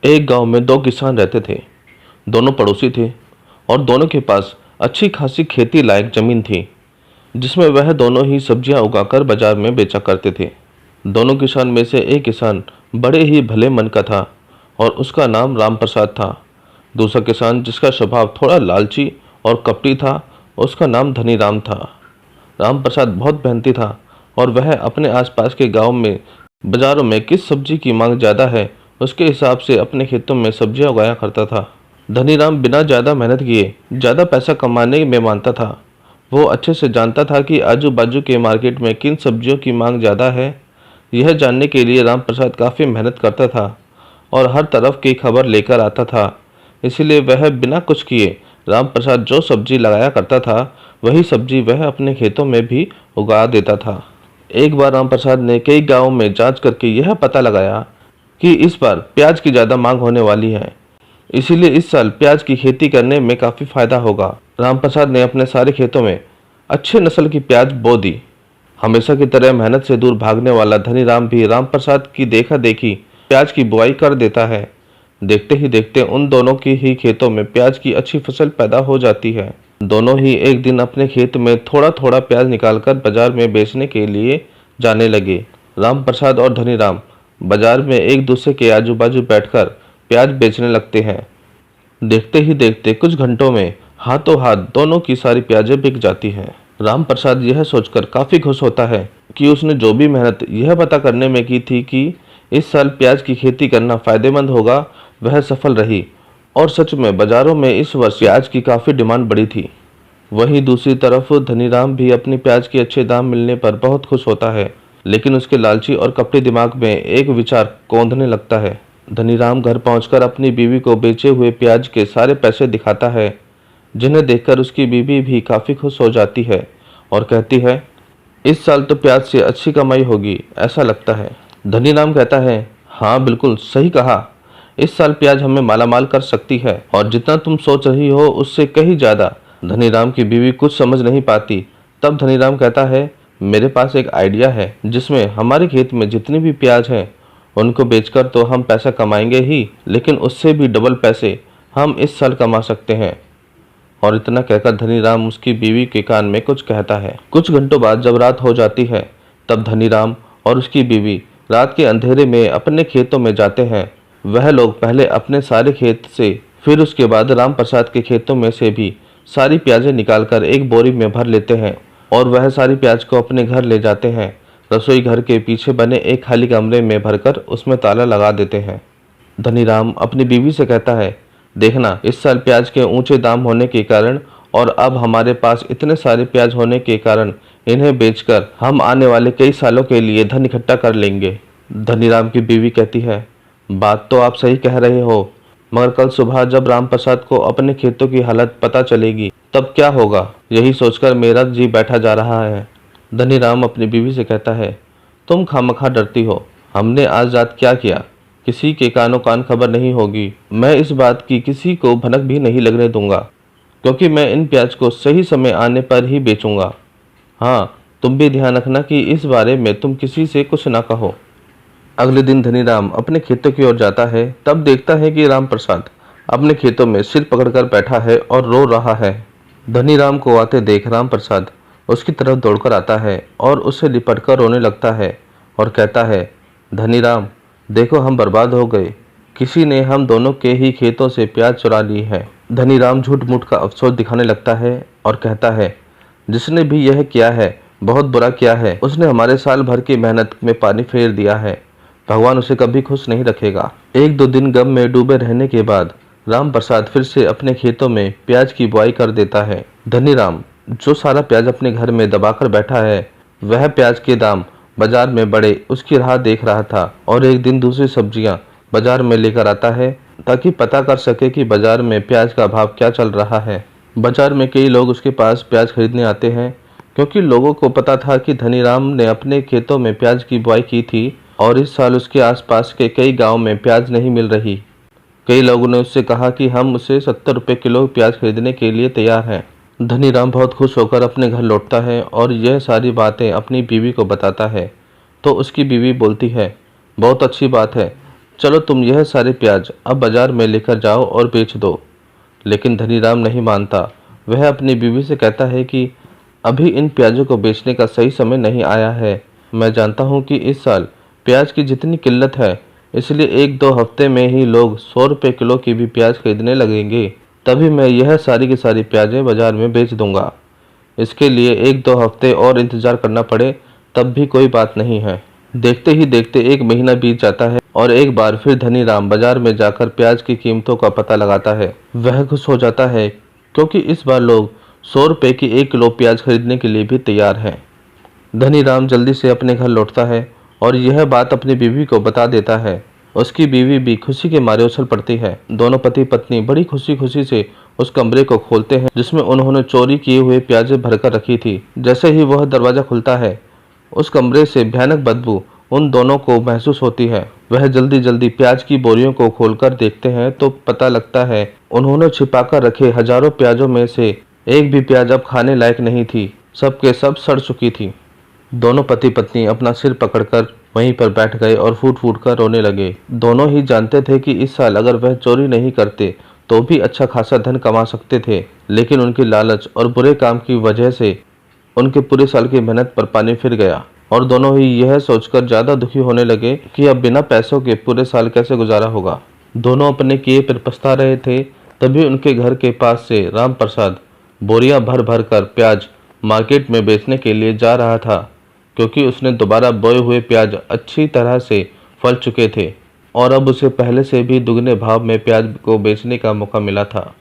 एक गांव में दो किसान रहते थे। दोनों पड़ोसी थे और दोनों के पास अच्छी खासी खेती लायक जमीन थी, जिसमें वह दोनों ही सब्जियां उगाकर बाजार में बेचा करते थे। दोनों किसान में से एक किसान बड़े ही भले मन का था और उसका नाम राम प्रसाद था। दूसरा किसान, जिसका स्वभाव थोड़ा लालची और कपटी था, उसका नाम धनी राम था। राम प्रसाद बहुत मेहनती था और वह अपने आसपास के गांव में बाजारों में किस सब्जी की मांग ज़्यादा है, उसके हिसाब से अपने खेतों में सब्जियां उगाया करता था। धनीराम बिना ज़्यादा मेहनत किए ज़्यादा पैसा कमाने में मानता था। वो अच्छे से जानता था कि आजू बाजू के मार्केट में किन सब्जियों की मांग ज़्यादा है। यह जानने के लिए राम प्रसाद काफ़ी मेहनत करता था और हर तरफ की खबर लेकर आता था। इसीलिए वह बिना कुछ किए राम प्रसाद जो सब्जी लगाया करता था, वही सब्जी वह अपने खेतों में भी उगा देता था। एक बार राम प्रसाद ने कई गांवों में जांच करके यह पता लगाया कि इस बार प्याज की ज़्यादा मांग होने वाली है। इसीलिए इस साल प्याज की खेती करने में काफ़ी फायदा होगा। राम प्रसाद ने अपने सारे खेतों में अच्छे नस्ल की प्याज बो दी। हमेशा की तरह मेहनत से दूर भागने वाला धनी राम भी राम प्रसाद की देखा देखी प्याज की बुआई कर देता है। देखते ही देखते उन दोनों की ही खेतों में प्याज की अच्छी फसल पैदा हो जाती है। दोनों ही एक दिन अपने खेत में थोड़ा थोड़ा प्याज निकालकर बाजार में बेचने के लिए जाने लगे। राम प्रसाद और धनी राम बाजार में एक दूसरे के आजू बाजू बैठकर प्याज बेचने लगते हैं। देखते ही देखते कुछ घंटों में हाथों हाथ दोनों की सारी प्याजें बिक जाती हैं। राम प्रसाद यह सोचकर काफी खुश होता है कि उसने जो भी मेहनत यह पता करने में की थी कि इस साल प्याज की खेती करना फायदेमंद होगा, वह सफल रही और सच में बाजारों में इस वर्ष प्याज की काफी डिमांड बढ़ी थी। वहीं दूसरी तरफ धनीराम भी अपनी प्याज के अच्छे दाम मिलने पर बहुत खुश होता है, लेकिन उसके लालची और कपटी दिमाग में एक विचार कौंधने लगता है। धनीराम घर पहुंचकर अपनी बीवी को बेचे हुए प्याज के सारे पैसे दिखाता है, जिन्हें देखकर उसकी बीवी भी काफी खुश हो जाती है और कहती है, इस साल तो प्याज से अच्छी कमाई होगी ऐसा लगता है। धनीराम कहता है, हाँ बिल्कुल सही कहा, इस साल प्याज हमें मालामाल कर सकती है और जितना तुम सोच रही हो उससे कहीं ज्यादा। धनीराम की बीवी कुछ समझ नहीं पाती। तब धनीराम कहता है, मेरे पास एक आइडिया है जिसमें हमारे खेत में जितनी भी प्याज हैं उनको बेचकर तो हम पैसा कमाएंगे ही, लेकिन उससे भी डबल पैसे हम इस साल कमा सकते हैं। और इतना कहकर धनीराम उसकी बीवी के कान में कुछ कहता है। कुछ घंटों बाद जब रात हो जाती है, तब धनीराम और उसकी बीवी रात के अंधेरे में अपने खेतों में जाते हैं। वह लोग पहले अपने सारे खेत से, फिर उसके बाद राम प्रसाद के खेतों में से भी सारी प्याजें निकालकर एक बोरी में भर लेते हैं और वह सारी प्याज को अपने घर ले जाते हैं। रसोई घर के पीछे बने एक खाली कमरे में भरकर उसमें ताला लगा देते हैं। धनीराम अपनी बीवी से कहता है, देखना इस साल प्याज के ऊंचे दाम होने के कारण और अब हमारे पास इतने सारे प्याज होने के कारण इन्हें बेचकर हम आने वाले कई सालों के लिए धन इकट्ठा कर लेंगे। धनीराम की बीवी कहती है, बात तो आप सही कह रहे हो, मगर कल सुबह जब राम प्रसाद को अपने खेतों की हालत पता चलेगी तब क्या होगा, यही सोचकर मेरा जी बैठा जा रहा है। धनीराम अपनी बीवी से कहता है, तुम खामखा डरती हो, हमने आज रात क्या किया किसी के कानों कान खबर नहीं होगी। मैं इस बात की किसी को भनक भी नहीं लगने दूंगा, क्योंकि मैं इन प्याज को सही समय आने पर ही बेचूंगा। हाँ, तुम भी ध्यान रखना कि इस बारे में तुम किसी से कुछ ना कहो। अगले दिन धनीराम अपने खेतों की ओर जाता है, तब देखता है कि राम प्रसाद अपने खेतों में सिर पकड़कर बैठा है और रो रहा है। धनीराम को आते देख राम प्रसाद उसकी तरफ दौड़कर आता है और उससे लिपटकर रोने लगता है और कहता है, धनीराम देखो हम बर्बाद हो गए, किसी ने हम दोनों के ही खेतों से प्याज चुरा ली है। धनीराम झूठ मूठ का अफसोस दिखाने लगता है और कहता है, जिसने भी यह किया है बहुत बुरा किया है, उसने हमारे साल भर की मेहनत में पानी फेर दिया है, भगवान उसे कभी खुश नहीं रखेगा। एक दो दिन गम में डूबे रहने के बाद राम प्रसाद फिर से अपने खेतों में प्याज की बुआई कर देता है। धनीराम जो सारा प्याज अपने घर में दबाकर बैठा है, वह प्याज के दाम बाजार में बढ़े उसकी राह देख रहा था और एक दिन दूसरी सब्जियां बाजार में लेकर आता है ताकि पता कर सके कि बाजार में प्याज का भाव क्या चल रहा है। बाजार में कई लोग उसके पास प्याज खरीदने आते हैं, क्योंकि लोगों को पता था कि धनीराम ने अपने खेतों में प्याज की बुआई की थी और इस साल उसके आसपास के कई गांव में प्याज नहीं मिल रही। कई लोगों ने उससे कहा कि हम उसे 70 रुपये किलो प्याज खरीदने के लिए तैयार हैं। धनीराम बहुत खुश होकर अपने घर लौटता है और यह सारी बातें अपनी बीवी को बताता है, तो उसकी बीवी बोलती है, बहुत अच्छी बात है, चलो तुम यह सारे प्याज अब बाजार में लेकर जाओ और बेच दो। लेकिन धनीराम नहीं मानता। वह अपनी बीवी से कहता है कि अभी इन प्याजों को बेचने का सही समय नहीं आया है। मैं जानता हूँ कि इस साल प्याज की जितनी किल्लत है, इसलिए 1-2 हफ्ते में ही लोग 100 रुपये किलो की भी प्याज खरीदने लगेंगे। तभी मैं यह सारी की सारी प्याजें बाजार में बेच दूंगा। इसके लिए 1-2 हफ्ते और इंतजार करना पड़े तब भी कोई बात नहीं है। देखते ही देखते 1 महीना बीत जाता है और एक बार फिर धनीराम बाजार में जाकर प्याज की कीमतों का पता लगाता है। वह खुश हो जाता है क्योंकि इस बार लोग 100 रुपये की 1 किलो प्याज खरीदने के लिए भी तैयार हैं। धनीराम जल्दी से अपने घर लौटता है और यह बात अपनी बीवी को बता देता है। उसकी बीवी भी खुशी के मारे उछल पड़ती है। दोनों पति पत्नी बड़ी खुशी खुशी से उस कमरे को खोलते हैं जिसमें उन्होंने चोरी किए हुए प्याजें भरकर रखी थी। जैसे ही वह दरवाजा खुलता है, उस कमरे से भयानक बदबू उन दोनों को महसूस होती है। वह जल्दी जल्दी प्याज की बोरियों को खोलकर देखते हैं तो पता लगता है उन्होंने छिपाकर रखे हजारों प्याजों में से एक भी प्याज अब खाने लायक नहीं थी। सब के सब सड़ चुकी थी। दोनों पति पत्नी अपना सिर पकड़कर वहीं पर बैठ गए और फूट फूट कर रोने लगे। दोनों ही जानते थे कि इस साल अगर वह चोरी नहीं करते तो भी अच्छा खासा धन कमा सकते थे, लेकिन उनकी लालच और बुरे काम की वजह से उनके पूरे साल की मेहनत पर पानी फिर गया और दोनों ही यह सोचकर ज्यादा दुखी होने लगे कि अब बिना पैसों के पूरे साल कैसे गुजारा होगा। दोनों अपने किए पर पछता रहे थे। तभी उनके घर के पास से राम प्रसाद बोरियां भर भर कर प्याज मार्केट में बेचने के लिए जा रहा था, क्योंकि उसने दोबारा बोए हुए प्याज अच्छी तरह से फल चुके थे और अब उसे पहले से भी दुगने भाव में प्याज को बेचने का मौका मिला था।